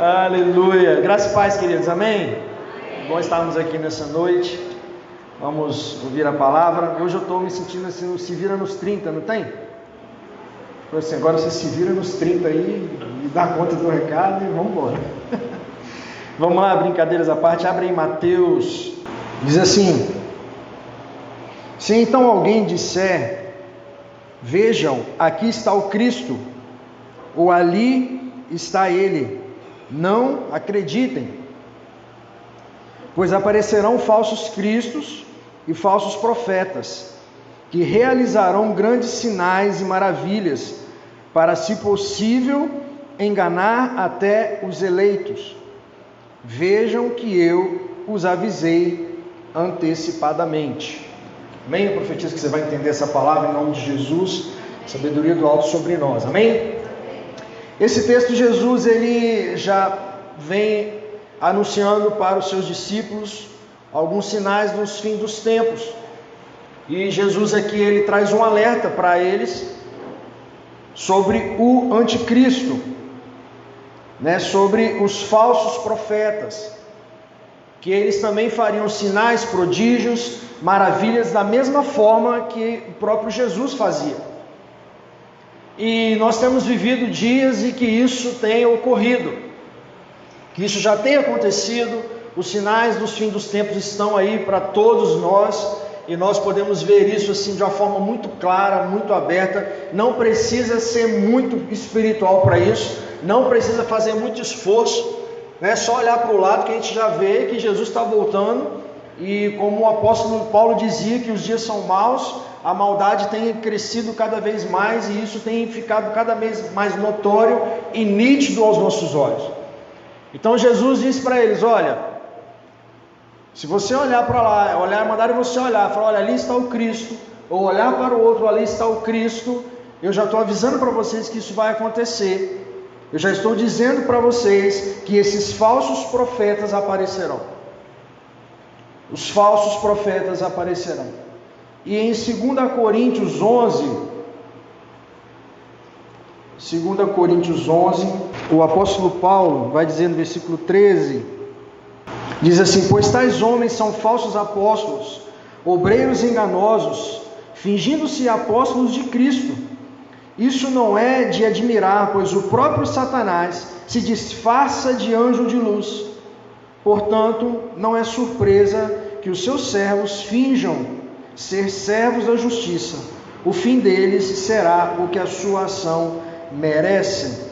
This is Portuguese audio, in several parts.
Aleluia, graça e paz, queridos, amém? Bom estarmos aqui nessa noite. Vamos ouvir a palavra. Hoje eu estou me sentindo assim, se vira nos 30, não tem? Assim, agora você se vira nos 30 aí e dá conta do recado e vamos embora. Vamos lá, brincadeiras à parte, abre em Mateus. Diz assim: se então alguém disser, vejam, aqui está o Cristo, ou ali está ele, não acreditem, pois aparecerão falsos cristos e falsos profetas, que realizarão grandes sinais e maravilhas, para, se possível, enganar até os eleitos. Vejam que eu os avisei antecipadamente. Amém? Eu profetizo que você vai entender essa palavra em nome de Jesus, sabedoria do alto sobre nós. Amém? Esse texto, Jesus, ele já vem anunciando para os seus discípulos alguns sinais dos fins dos tempos. E Jesus aqui, ele traz um alerta para eles sobre o anticristo, sobre os falsos profetas, que eles também fariam sinais, prodígios, maravilhas, da mesma forma que o próprio Jesus fazia. E nós temos vivido dias em que isso tem ocorrido, que isso já tem acontecido. Os sinais dos fins dos tempos estão aí para todos nós, e nós podemos ver isso assim de uma forma muito clara, muito aberta. Não precisa ser muito espiritual para isso, não precisa fazer muito esforço, é só olhar para o lado que a gente já vê que Jesus está voltando. E como o apóstolo Paulo dizia que os dias são maus, a maldade tem crescido cada vez mais, e isso tem ficado cada vez mais notório e nítido aos nossos olhos. Então Jesus disse para eles: olha, se você olhar para lá, mandarem você olhar, falar, olha, ali está o Cristo, ou olhar para o outro, ali está o Cristo, eu já estou avisando para vocês que isso vai acontecer. Eu já estou dizendo para vocês que esses falsos profetas aparecerão. Os falsos profetas aparecerão. E em 2 Coríntios 11, o apóstolo Paulo vai dizer no versículo 13, diz assim: pois tais homens são falsos apóstolos, obreiros enganosos, fingindo-se apóstolos de Cristo. Isso não é de admirar, pois o próprio Satanás se disfarça de anjo de luz. Portanto, não é surpresa que os seus servos finjam ser servos da justiça. O fim deles será o que a sua ação merece.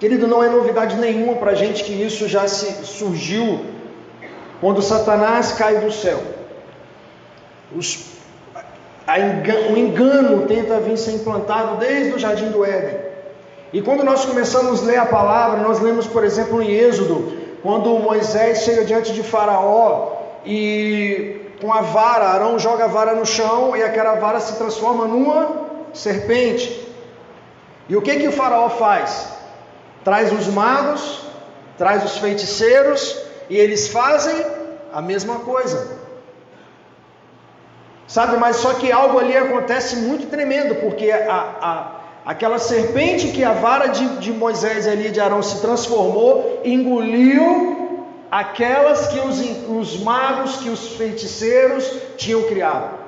Querido, não é novidade nenhuma para a gente que isso já surgiu quando Satanás cai do céu. O engano tenta vir ser implantado desde o jardim do Éden. E quando nós começamos a ler a palavra, nós lemos, por exemplo, em Êxodo, quando Moisés chega diante de Faraó e com a vara, Arão joga a vara no chão e aquela vara se transforma numa serpente. E o que o Faraó faz? Traz os magos, traz os feiticeiros, e eles fazem a mesma coisa. Sabe, mas só que algo ali acontece muito tremendo, porque aquela serpente que a vara de Moisés ali, de Arão, se transformou, engoliu aquelas que os magos, que os feiticeiros tinham criado.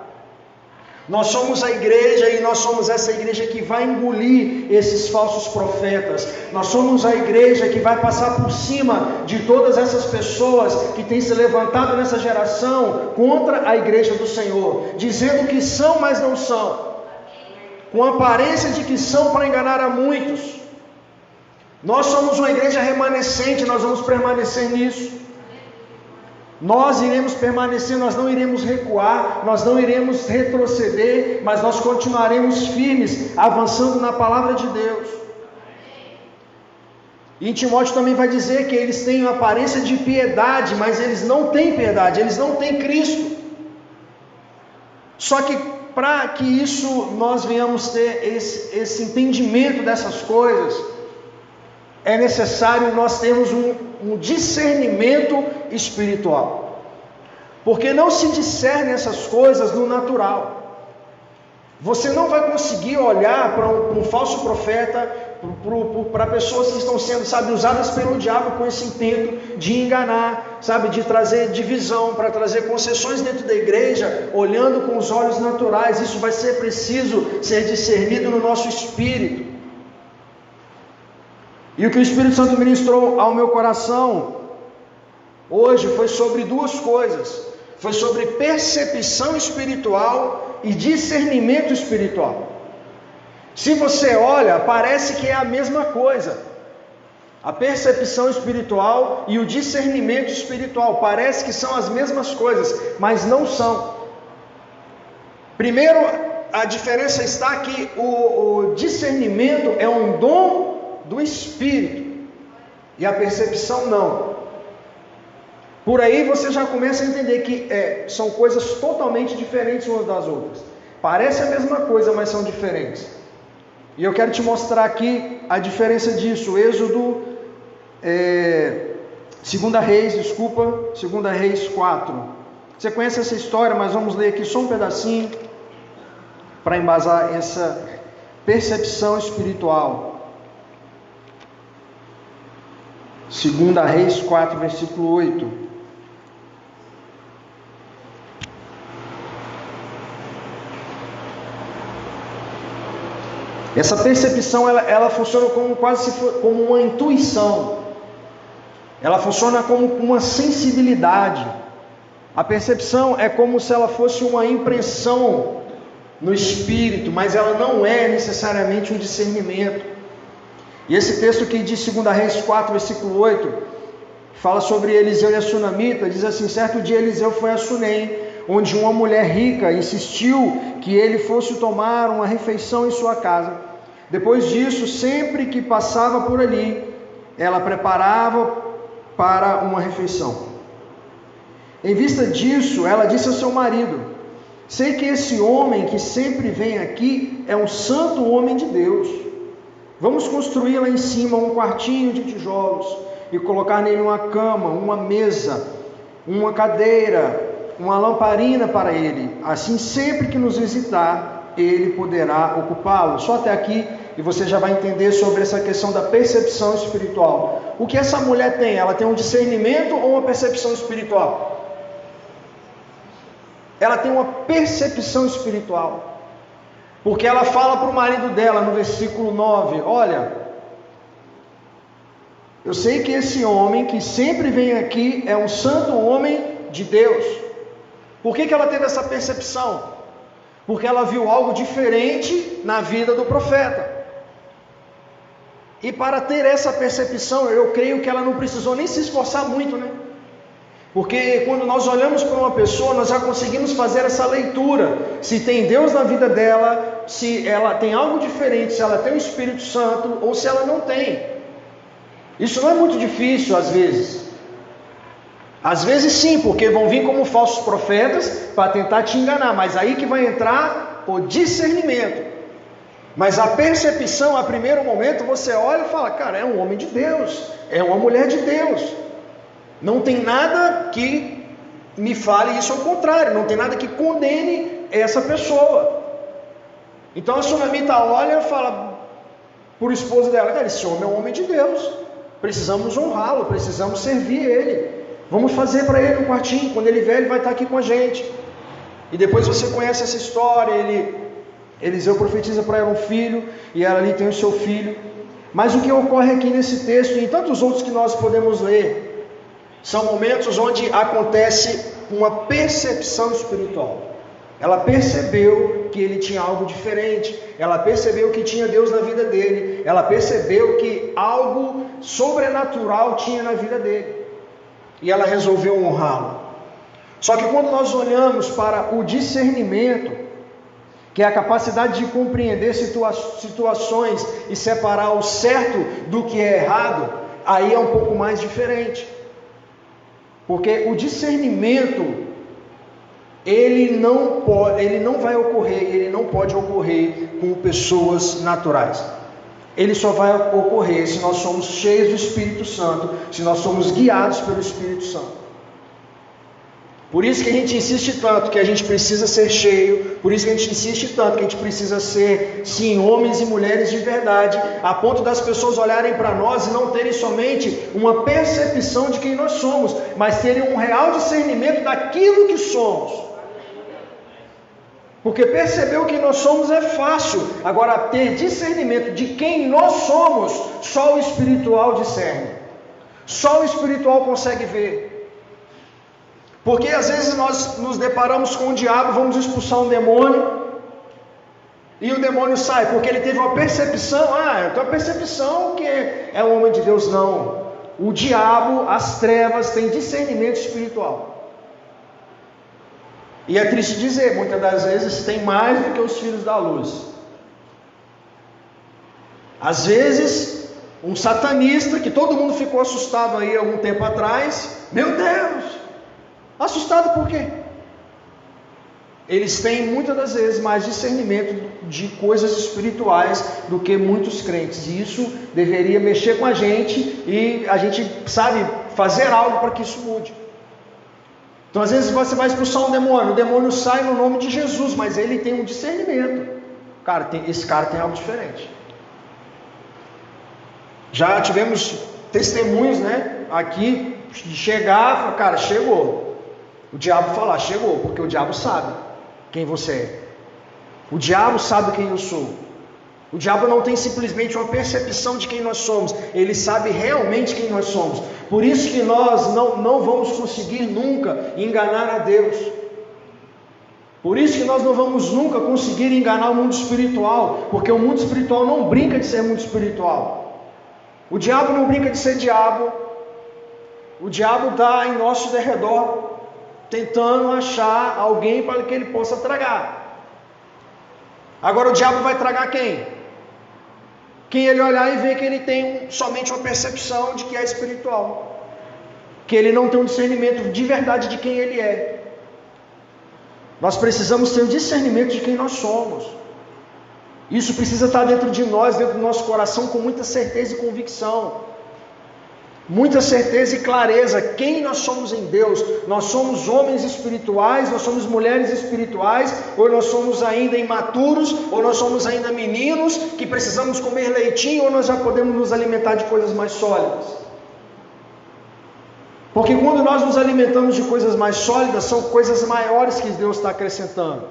Nós somos a igreja, e nós somos essa igreja que vai engolir esses falsos profetas. Nós somos a igreja que vai passar por cima de todas essas pessoas que têm se levantado nessa geração contra a igreja do Senhor, dizendo que são, mas não são, com aparência de que são para enganar a muitos. Nós somos uma igreja remanescente, nós vamos permanecer nisso. Nós iremos permanecer, nós não iremos recuar, nós não iremos retroceder, mas nós continuaremos firmes, avançando na palavra de Deus. E em Timóteo também vai dizer que eles têm a aparência de piedade, mas eles não têm piedade, eles não têm Cristo. Só que para que isso nós venhamos ter esse entendimento dessas coisas, é necessário nós termos um discernimento espiritual, porque não se discerne essas coisas no natural. Você não vai conseguir olhar para um falso profeta para pessoas que estão sendo, sabe, usadas pelo diabo com esse intento de enganar, sabe, de trazer divisão, para trazer concessões dentro da igreja, olhando com os olhos naturais. Isso vai ser preciso ser discernido no nosso espírito. E o que o Espírito Santo ministrou ao meu coração hoje foi sobre duas coisas. Foi sobre percepção espiritual e discernimento espiritual. Se você olha, parece que é a mesma coisa. A percepção espiritual e o discernimento espiritual parece que são as mesmas coisas, mas não são. Primeiro, a diferença está que o discernimento é um dom do Espírito e a percepção não. Por aí você já começa a entender que são coisas totalmente diferentes umas das outras. Parece a mesma coisa, mas são diferentes. E eu quero te mostrar aqui a diferença disso. Êxodo, 2 Reis 4. Você conhece essa história, mas vamos ler aqui só um pedacinho para embasar essa percepção espiritual. 2 Reis 4, versículo 8. Essa percepção, ela funciona quase como uma intuição. Ela funciona como uma sensibilidade. A percepção é como se ela fosse uma impressão no espírito, mas ela não é necessariamente um discernimento. E esse texto aqui de 2 Reis 4, versículo 8, fala sobre Eliseu e a sunamita. Diz assim: certo dia Eliseu foi a Sunem, onde uma mulher rica insistiu que ele fosse tomar uma refeição em sua casa. Depois disso, sempre que passava por ali, ela preparava para uma refeição. Em vista disso, ela disse ao seu marido: sei que esse homem que sempre vem aqui é um santo homem de Deus. Vamos construir lá em cima um quartinho de tijolos e colocar nele uma cama, uma mesa, uma cadeira, uma lamparina para ele. Assim, sempre que nos visitar, ele poderá ocupá-lo. Só até aqui, e você já vai entender sobre essa questão da percepção espiritual. O que essa mulher tem? Ela tem um discernimento ou uma percepção espiritual? Ela tem uma percepção espiritual. Porque ela fala para o marido dela no versículo 9: olha, eu sei que esse homem que sempre vem aqui é um santo homem de Deus. Por que ela teve essa percepção? Porque ela viu algo diferente na vida do profeta. E para ter essa percepção, eu creio que ela não precisou nem se esforçar muito, né? Porque quando nós olhamos para uma pessoa, nós já conseguimos fazer essa leitura. Se tem Deus na vida dela, se ela tem algo diferente, se ela tem o Espírito Santo ou se ela não tem. Isso não é muito difícil às vezes. Às vezes sim, porque vão vir como falsos profetas para tentar te enganar. Mas aí que vai entrar o discernimento. Mas a percepção, a primeiro momento, você olha e fala: cara, é um homem de Deus, é uma mulher de Deus. Não tem nada que me fale isso ao contrário, não tem nada que condene essa pessoa. Então a sunamita olha e fala para o esposo dela: cara, esse homem é um homem de Deus, precisamos honrá-lo, precisamos servir ele, vamos fazer para ele um quartinho, quando ele vier ele vai estar aqui com a gente. E depois você conhece essa história, Eliseu profetiza para ela um filho, e ela ali tem o seu filho. Mas o que ocorre aqui nesse texto, e em tantos outros que nós podemos ler, são momentos onde acontece uma percepção espiritual. Ela percebeu que ele tinha algo diferente, ela percebeu que tinha Deus na vida dele, ela percebeu que algo sobrenatural tinha na vida dele, e ela resolveu honrá-lo. Só que quando nós olhamos para o discernimento, que é a capacidade de compreender situações e separar o certo do que é errado, aí é um pouco mais diferente. Porque o discernimento, ele não vai ocorrer, ele não pode ocorrer com pessoas naturais. Ele só vai ocorrer se nós somos cheios do Espírito Santo, se nós somos guiados pelo Espírito Santo. Por isso que a gente insiste tanto que a gente precisa ser cheio, por isso que a gente insiste tanto que a gente precisa ser, sim, homens e mulheres de verdade, a ponto das pessoas olharem para nós e não terem somente uma percepção de quem nós somos, mas terem um real discernimento daquilo que somos. Porque perceber o que nós somos é fácil, agora ter discernimento de quem nós somos, só o espiritual discerne, só o espiritual consegue ver. Porque às vezes nós nos deparamos com o diabo, vamos expulsar um demônio, e o demônio sai, porque ele teve uma percepção, eu tenho a percepção que é um homem de Deus. Não, o diabo, as trevas, têm discernimento espiritual. E é triste dizer, muitas das vezes tem mais do que os filhos da luz. Às vezes, um satanista, que todo mundo ficou assustado aí algum tempo atrás, meu Deus! Assustado por quê? Eles têm muitas das vezes mais discernimento de coisas espirituais do que muitos crentes. E isso deveria mexer com a gente e a gente, sabe, fazer algo para que isso mude. Então às vezes você vai expulsar um demônio, o demônio sai no nome de Jesus, mas ele tem um discernimento. Esse cara tem algo diferente. Já tivemos testemunhos, aqui, de chegar, falar, cara, chegou. O diabo falar, chegou, porque o diabo sabe quem você é. O diabo sabe quem eu sou. O diabo não tem simplesmente uma percepção de quem nós somos, ele sabe realmente quem nós somos. Por isso que nós não vamos conseguir nunca enganar a Deus. Por isso que nós não vamos nunca conseguir enganar o mundo espiritual, porque o mundo espiritual não brinca de ser mundo espiritual. O diabo não brinca de ser diabo. O diabo está em nosso derredor, tentando achar alguém para que ele possa tragar. Agora o diabo vai tragar quem? Quem ele olhar e ver que ele tem somente uma percepção de que é espiritual, que ele não tem um discernimento de verdade de quem ele é. Nós precisamos ter o discernimento de quem nós somos. Isso precisa estar dentro de nós, dentro do nosso coração, com muita certeza e convicção. Muita certeza e clareza, quem nós somos em Deus. Nós somos homens espirituais, nós somos mulheres espirituais, ou nós somos ainda imaturos, ou nós somos ainda meninos, que precisamos comer leitinho, ou nós já podemos nos alimentar de coisas mais sólidas. Porque quando nós nos alimentamos de coisas mais sólidas, são coisas maiores que Deus está acrescentando.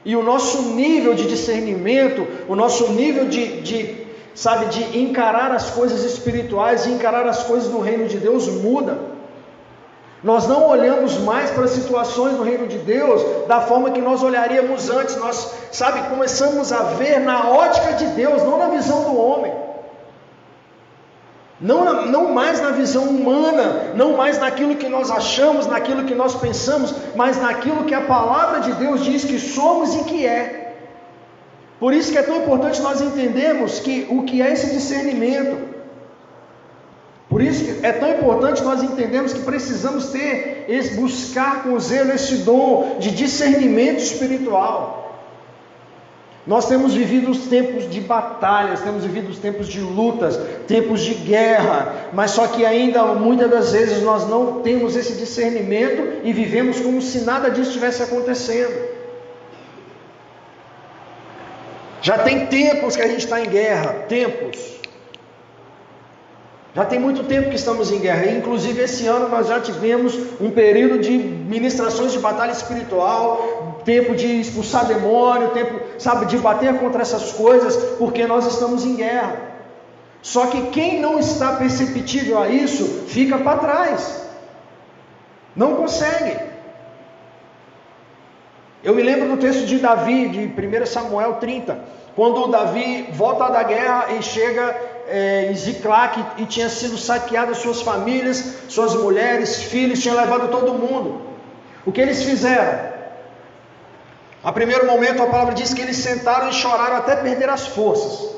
E o nosso nível de discernimento, o nosso nível de encarar as coisas espirituais e encarar as coisas do reino de Deus muda. Nós não olhamos mais para as situações do reino de Deus da forma que nós olharíamos antes. Nós, começamos a ver na ótica de Deus, não na visão do homem. Não mais na visão humana, não mais naquilo que nós achamos, naquilo que nós pensamos, mas naquilo que a palavra de Deus diz que somos e que é. Por isso que é tão importante nós entendermos o que é esse discernimento. Por isso que é tão importante nós entendermos que precisamos buscar com zelo esse dom de discernimento espiritual. Nós temos vivido os tempos de batalhas, temos vivido os tempos de lutas, tempos de guerra, mas só que ainda muitas das vezes nós não temos esse discernimento e vivemos como se nada disso estivesse acontecendo. Já tem tempos que a gente está em guerra, já tem muito tempo que estamos em guerra, inclusive esse ano nós já tivemos um período de ministrações de batalha espiritual, tempo de expulsar demônio, tempo, de bater contra essas coisas, porque nós estamos em guerra. Só que quem não está perceptível a isso, fica para trás, não consegue. Eu me lembro do texto de Davi, de 1 Samuel 30, quando Davi volta da guerra e chega em Ziclac e tinha sido saqueado suas famílias, suas mulheres, filhos, tinha levado todo mundo. O que eles fizeram? A primeiro momento a palavra diz que eles sentaram e choraram até perder as forças.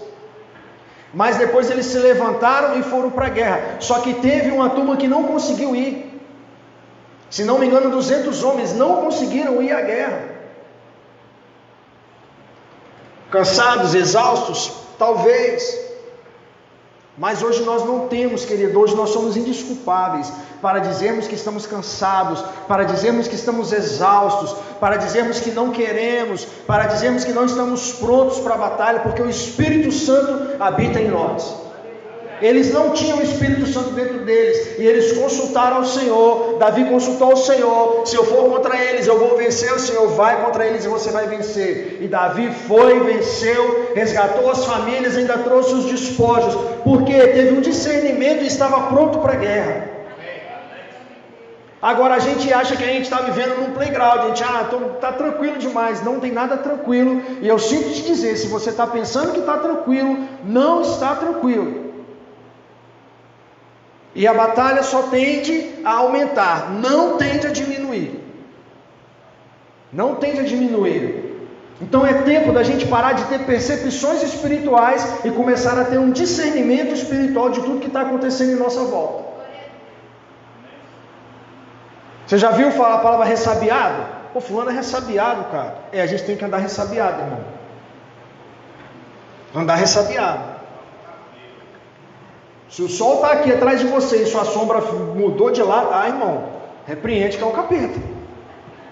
Mas depois eles se levantaram e foram para a guerra. Só que teve uma turma que não conseguiu ir. Se não me engano, 200 homens não conseguiram ir à guerra. Cansados, exaustos, talvez. Mas hoje nós não temos, querido, hoje nós somos indesculpáveis para dizermos que estamos cansados, para dizermos que estamos exaustos, para dizermos que não queremos, para dizermos que não estamos prontos para a batalha, porque o Espírito Santo habita em nós. Eles não tinham o Espírito Santo dentro deles, e eles consultaram ao Senhor. Davi consultou ao Senhor: se eu for contra eles, eu vou vencer. O Senhor vai contra eles e você vai vencer. E Davi foi, venceu, resgatou as famílias, ainda trouxe os despojos, porque teve um discernimento e estava pronto para a guerra. Agora a gente acha que a gente está vivendo num playground, a gente está tranquilo demais. Não tem nada tranquilo, e eu sinto te dizer, se você está pensando que está tranquilo, não está tranquilo. E a batalha só tende a aumentar, não tende a diminuir. Não tende a diminuir. Então é tempo da gente parar de ter percepções espirituais e começar a ter um discernimento espiritual de tudo que está acontecendo em nossa volta. Você já viu falar a palavra ressabiado? Pô, fulano é ressabiado, cara. A gente tem que andar ressabiado, irmão. Andar ressabiado. Se o sol está aqui atrás de você e sua sombra mudou de lado, irmão, repreende que é o capeta.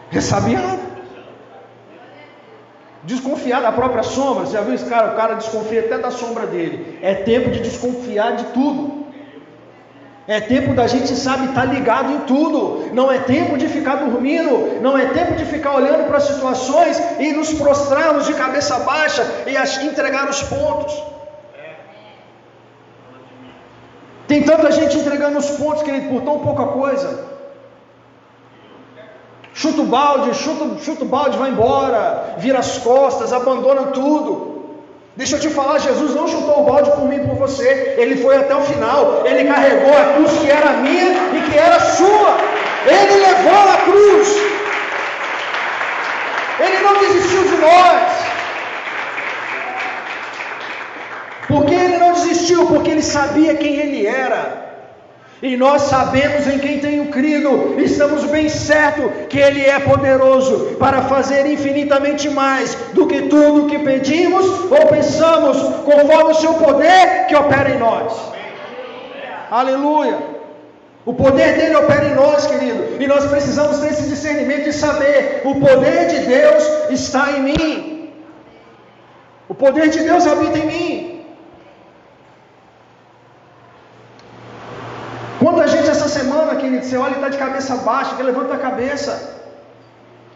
Ressabiado. Desconfiar da própria sombra. Você já viu esse cara? O cara desconfia até da sombra dele. É tempo de desconfiar de tudo. É tempo da gente, estar ligado em tudo. Não é tempo de ficar dormindo. Não é tempo de ficar olhando para as situações e nos prostrarmos de cabeça baixa e entregar os pontos. Tem tanta gente entregando os pontos, querido, por tão pouca coisa. Chuta o balde, vai embora, vira as costas, abandona tudo. Deixa eu te falar, Jesus não chutou o balde por mim e por você. Ele foi até o final. Ele carregou a cruz que era minha e que era sua. Ele levou a cruz. Ele não desistiu de nós. Por que ele não desistiu? Porque ele sabia quem ele era. E nós sabemos em quem tenho crido. Estamos bem certos que ele é poderoso para fazer infinitamente mais do que tudo que pedimos ou pensamos, conforme o seu poder que opera em nós. Aleluia. O poder dele opera em nós, querido. E nós precisamos ter esse discernimento e saber: o poder de Deus está em mim. O poder de Deus habita em mim. Quanta gente essa semana, querido, você olha e está de cabeça baixa, que levanta a cabeça.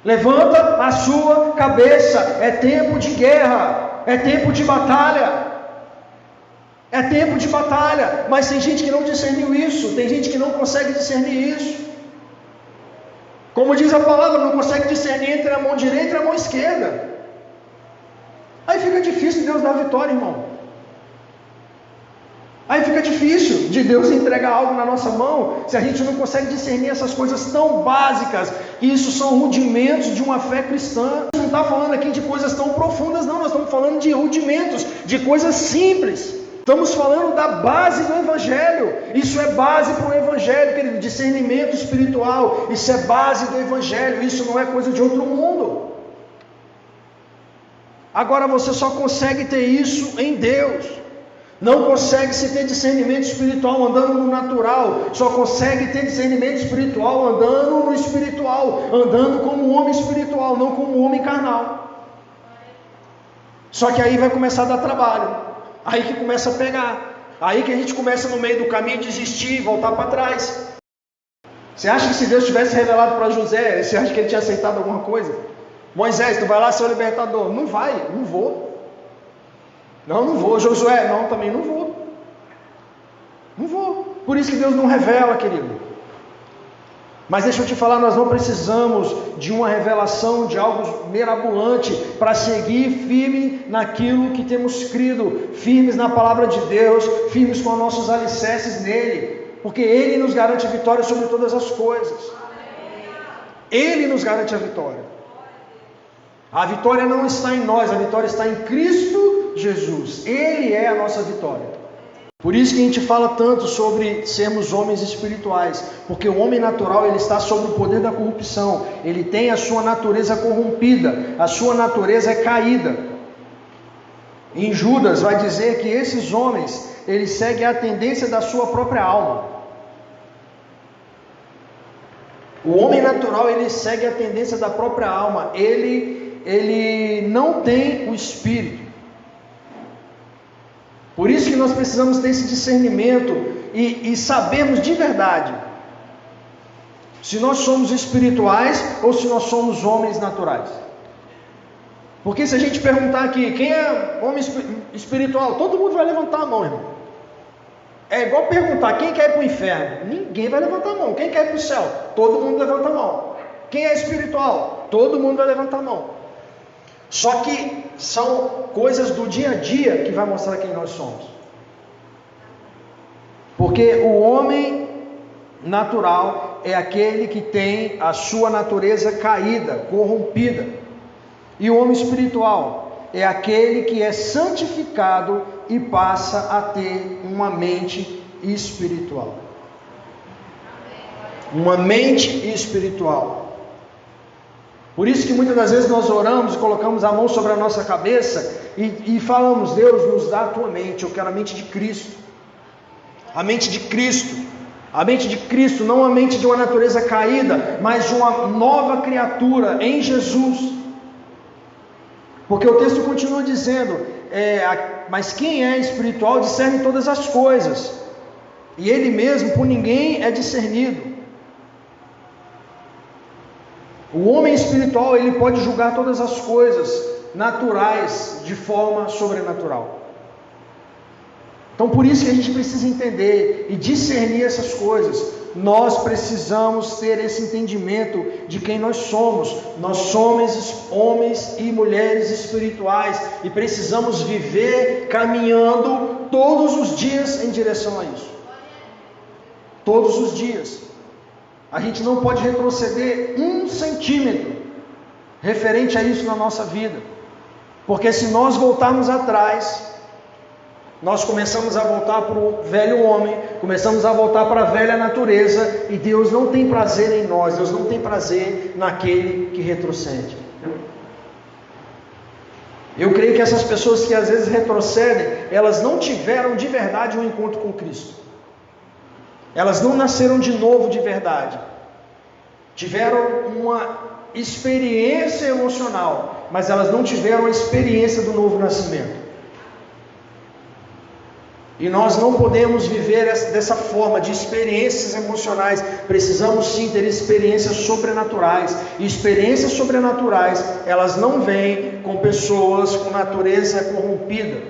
Levanta a sua cabeça. É tempo de guerra. É tempo de batalha. É tempo de batalha. Mas tem gente que não discerniu isso. Tem gente que não consegue discernir isso. Como diz a palavra, não consegue discernir entre a mão direita e a mão esquerda. Aí fica difícil Deus dar vitória, irmão. Aí fica difícil de Deus entregar algo na nossa mão, se a gente não consegue discernir essas coisas tão básicas. Isso são rudimentos de uma fé cristã. Não está falando aqui de coisas tão profundas, não. Nós estamos falando de rudimentos, de coisas simples. Estamos falando da base do Evangelho. Isso é base para o Evangelho, querido. Discernimento espiritual. Isso é base do Evangelho. Isso não é coisa de outro mundo. Agora você só consegue ter isso em Deus. Não consegue se ter discernimento espiritual andando no natural. Só consegue ter discernimento espiritual andando no espiritual. Andando como um homem espiritual, não como um homem carnal. Só que aí vai começar a dar trabalho. Aí que começa a pegar. Aí que a gente começa no meio do caminho desistir, voltar para trás. Você acha que se Deus tivesse revelado para José, você acha que ele tinha aceitado alguma coisa? Moisés, tu vai lá ser o libertador. Não vai, não vou. Não vou. Josué, não, também não vou. Não vou. Por isso que Deus não revela, querido. Mas deixa eu te falar, nós não precisamos de uma revelação, de algo mirabolante, para seguir firme naquilo que temos crido, firmes na palavra de Deus, firmes com nossos alicerces nele, porque Ele nos garante vitória sobre todas as coisas. Ele nos garante a vitória. A vitória não está em nós, a vitória está em Cristo Jesus. Ele é a nossa vitória. Por isso que a gente fala tanto sobre sermos homens espirituais, porque o homem natural ele está sob o poder da corrupção, ele tem a sua natureza corrompida, a sua natureza é caída. Em Judas vai dizer que esses homens ele segue a tendência da sua própria alma. O homem natural, ele segue a tendência da própria alma. Ele não tem o Espírito. Por isso que nós precisamos ter esse discernimento e sabermos de verdade se nós somos espirituais ou se nós somos homens naturais. Porque se a gente perguntar aqui, quem é homem espiritual? Todo mundo vai levantar a mão, irmão. É igual perguntar, quem quer ir para o inferno? Ninguém vai levantar a mão. Quem quer ir para o céu? Todo mundo levanta a mão. Quem é espiritual? Todo mundo vai levantar a mão. Só que são coisas do dia a dia que vai mostrar quem nós somos. Porque o homem natural é aquele que tem a sua natureza caída, corrompida. E o homem espiritual é aquele que é santificado e passa a ter uma mente espiritual. Uma mente espiritual. Por isso que muitas das vezes nós oramos e colocamos a mão sobre a nossa cabeça e falamos, Deus, nos dá a tua mente. Eu quero a mente de Cristo. A mente de Cristo. A mente de Cristo, não a mente de uma natureza caída, mas de uma nova criatura em Jesus. Porque o texto continua dizendo, mas quem é espiritual discerne todas as coisas, e ele mesmo por ninguém é discernido. O homem espiritual, ele pode julgar todas as coisas naturais de forma sobrenatural. Então por isso que a gente precisa entender e discernir essas coisas. Nós precisamos ter esse entendimento de quem nós somos. Nós somos homens e mulheres espirituais e precisamos viver caminhando todos os dias em direção a isso. Todos os dias. A gente não pode retroceder 1 centímetro referente a isso na nossa vida. Porque se nós voltarmos atrás, nós começamos a voltar para o velho homem, começamos a voltar para a velha natureza, e Deus não tem prazer em nós, Deus não tem prazer naquele que retrocede. Eu creio que essas pessoas que às vezes retrocedem, elas não tiveram de verdade um encontro com Cristo. Elas não nasceram de novo de verdade. Tiveram uma experiência emocional, mas elas não tiveram a experiência do novo nascimento. E nós não podemos viver dessa forma, de experiências emocionais. Precisamos sim ter experiências sobrenaturais. E experiências sobrenaturais, elas não vêm com pessoas com natureza corrompida.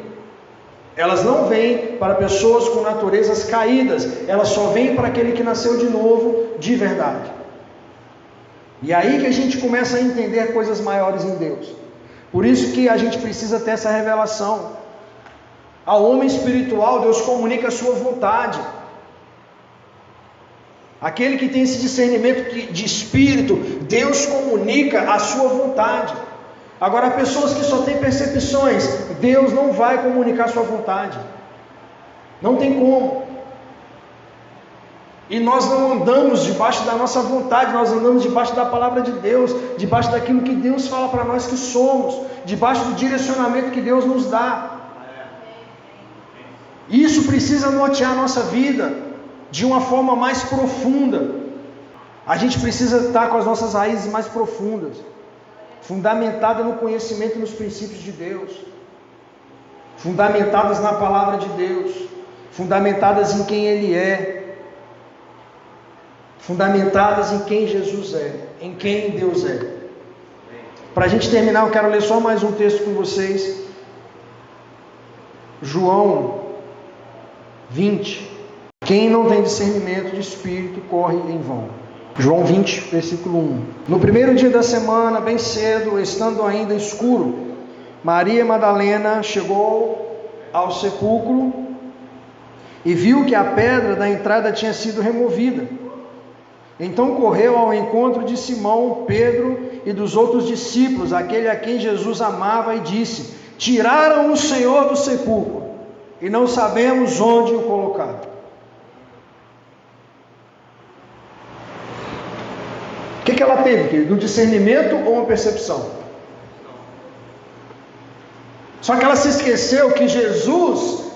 Elas não vêm para pessoas com naturezas caídas. Elas só vêm para aquele que nasceu de novo, de verdade. E aí que a gente começa a entender coisas maiores em Deus. Por isso que a gente precisa ter essa revelação. Ao homem espiritual, Deus comunica a sua vontade. Aquele que tem esse discernimento de espírito, Deus comunica a sua vontade. Agora, pessoas que só têm percepções, Deus não vai comunicar a sua vontade. Não tem como. E nós não andamos debaixo da nossa vontade, nós andamos debaixo da palavra de Deus, debaixo daquilo que Deus fala para nós que somos, debaixo do direcionamento que Deus nos dá. Isso precisa nortear a nossa vida de uma forma mais profunda. A gente precisa estar com as nossas raízes mais profundas, fundamentadas no conhecimento e nos princípios de Deus, fundamentadas na palavra de Deus, fundamentadas em quem Ele é, fundamentadas em quem Jesus é, em quem Deus é. Para a gente terminar, eu quero ler só mais um texto com vocês. João 20. Quem não tem discernimento de espírito corre em vão. João 20, versículo 1. No primeiro dia da semana, bem cedo, estando ainda escuro, Maria Madalena chegou ao sepulcro e viu que a pedra da entrada tinha sido removida. Então correu ao encontro de Simão, Pedro e dos outros discípulos, aquele a quem Jesus amava, e disse: tiraram o Senhor do sepulcro e não sabemos onde o colocaram. O que ela teve, querido? Um discernimento ou uma percepção? Só que ela se esqueceu que Jesus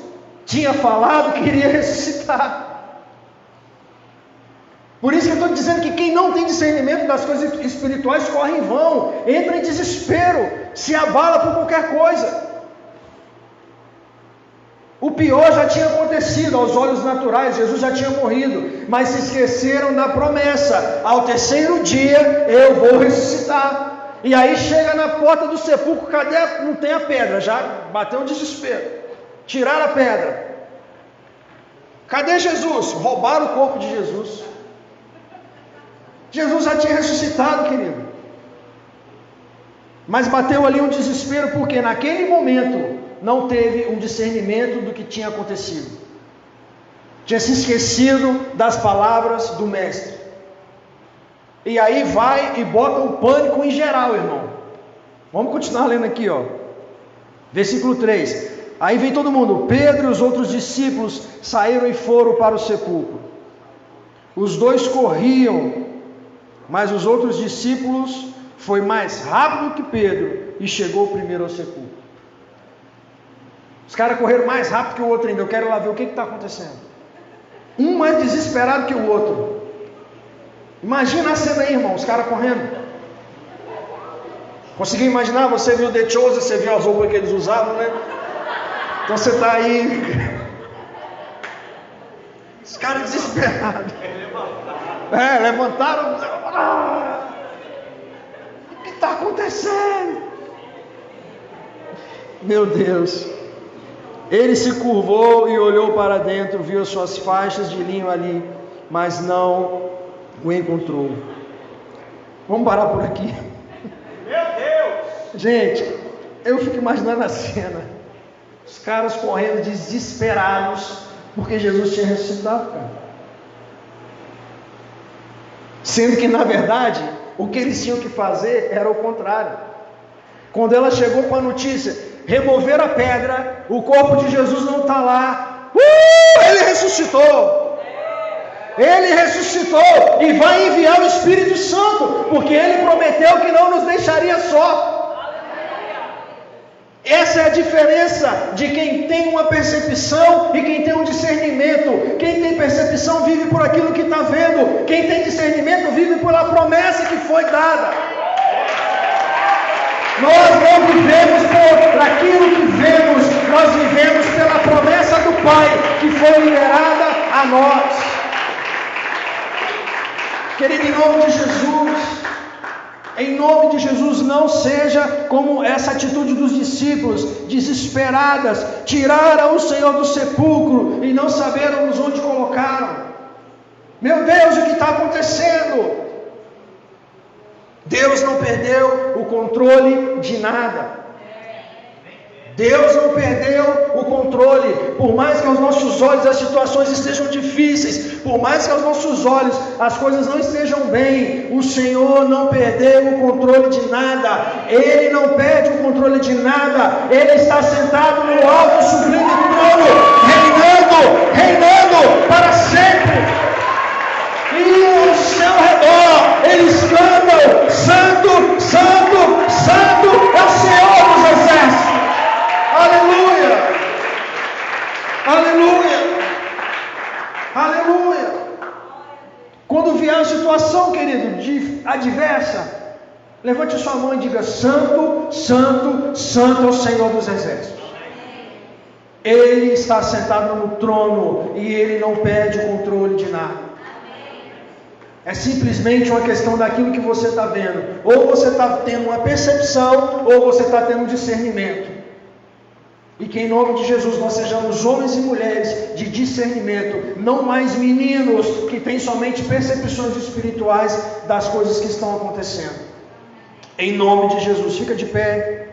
tinha falado que iria ressuscitar. Por isso que eu estou dizendo que quem não tem discernimento das coisas espirituais corre em vão, entra em desespero, se abala por qualquer coisa. O pior já tinha acontecido aos olhos naturais, Jesus já tinha morrido, mas se esqueceram da promessa: ao terceiro dia eu vou ressuscitar. E aí chega na porta do sepulcro, cadê? Não tem a pedra, já bateu um desespero, tiraram a pedra. Cadê Jesus? Roubaram o corpo de Jesus. Jesus já tinha ressuscitado, querido. Mas bateu ali um desespero, porque naquele momento não teve um discernimento do que tinha acontecido. Tinha se esquecido das palavras do mestre. E aí vai e bota um pânico em geral, irmão. Vamos continuar lendo aqui, ó. Versículo 3. Aí vem todo mundo. Pedro e os outros discípulos saíram e foram para o sepulcro. Os dois corriam, mas os outros discípulos foi mais rápido que Pedro e chegou primeiro ao sepulcro. Os caras correram mais rápido que o outro ainda. Eu quero lá ver o que está acontecendo. Um mais desesperado que o outro. Imagina a cena aí, irmão, os caras correndo. Conseguiu imaginar? Você viu The Chosen, você viu as roupas que eles usavam, né? Então você está aí. Os caras desesperados. Levantaram. O que está acontecendo? Meu Deus. Ele se curvou e olhou para dentro, viu as suas faixas de linho ali, mas não o encontrou. Vamos parar por aqui. Meu Deus! Gente, eu fico imaginando a cena. Os caras correndo desesperados, porque Jesus tinha ressuscitado, cara. Sendo que, na verdade, o que eles tinham que fazer era o contrário. Quando ela chegou com a notícia, remover a pedra, o corpo de Jesus não está lá. Ele ressuscitou. Ele ressuscitou e vai enviar o Espírito Santo, porque Ele prometeu que não nos deixaria só. Essa é a diferença de quem tem uma percepção e quem tem um discernimento. Quem tem percepção vive por aquilo que está vendo. Quem tem discernimento vive pela promessa que foi dada. Nós não vivemos por aquilo que vemos, nós vivemos pela promessa do Pai que foi liberada a nós. Querido, em nome de Jesus, não seja como essa atitude dos discípulos, desesperadas, tiraram o Senhor do sepulcro e não saberam onde colocaram. Meu Deus, o que está acontecendo? Deus não perdeu o controle de nada. Deus não perdeu o controle. Por mais que aos nossos olhos as situações estejam difíceis, por mais que aos nossos olhos as coisas não estejam bem, o Senhor não perdeu o controle de nada. Ele não perde o controle de nada. Ele está sentado no alto sublime trono, reinando para sempre. E ao seu redor eles clamam: Santo, Santo, Santo é o Senhor dos exércitos. Aleluia, aleluia, aleluia. Quando vier a situação, querido, adversa, levante sua mão e diga: Santo, Santo, Santo é o Senhor dos exércitos. Ele está sentado no trono e Ele não perde o controle de nada. É simplesmente uma questão daquilo que você está vendo. Ou você está tendo uma percepção, ou você está tendo um discernimento. E que em nome de Jesus nós sejamos homens e mulheres de discernimento, não mais meninos que têm somente percepções espirituais das coisas que estão acontecendo. Em nome de Jesus, fica de pé.